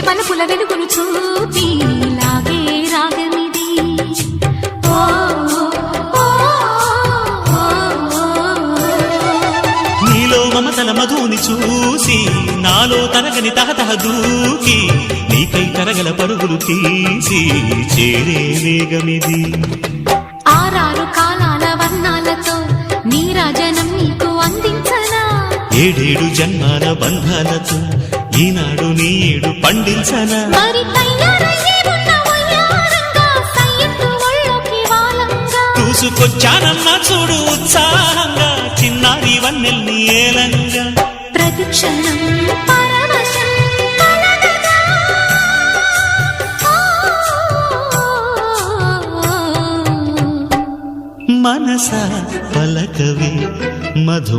వలపుల వెలుగును చూపి లాగే రాగమిది. నీలో మమతల మధుని చూసి నాలో తరగని తహతహ దూకి నీకై తరగల పరుగులు తీసి చేరే వేగమిది. ఆరారు కాలాల వర్ణాలతో నీరాజనం నీకు అందించనా, ఏడేడు జన్మాల బంధాలతో ఈనాడు నీడు పండించనా. మరి తయారయ్యే ఉన్న వయ్యారంగా సయ్యత్తు ఒళ్ళోకి వాలంగా చూసుకొచ్చానమ్మా చూడు ఉత్సాహంగా చిన్నారి వన్నెల్ని ఏలంగా. ప్రతిక్షణం పరవశం కలగగా. మనసా పలకవే మధు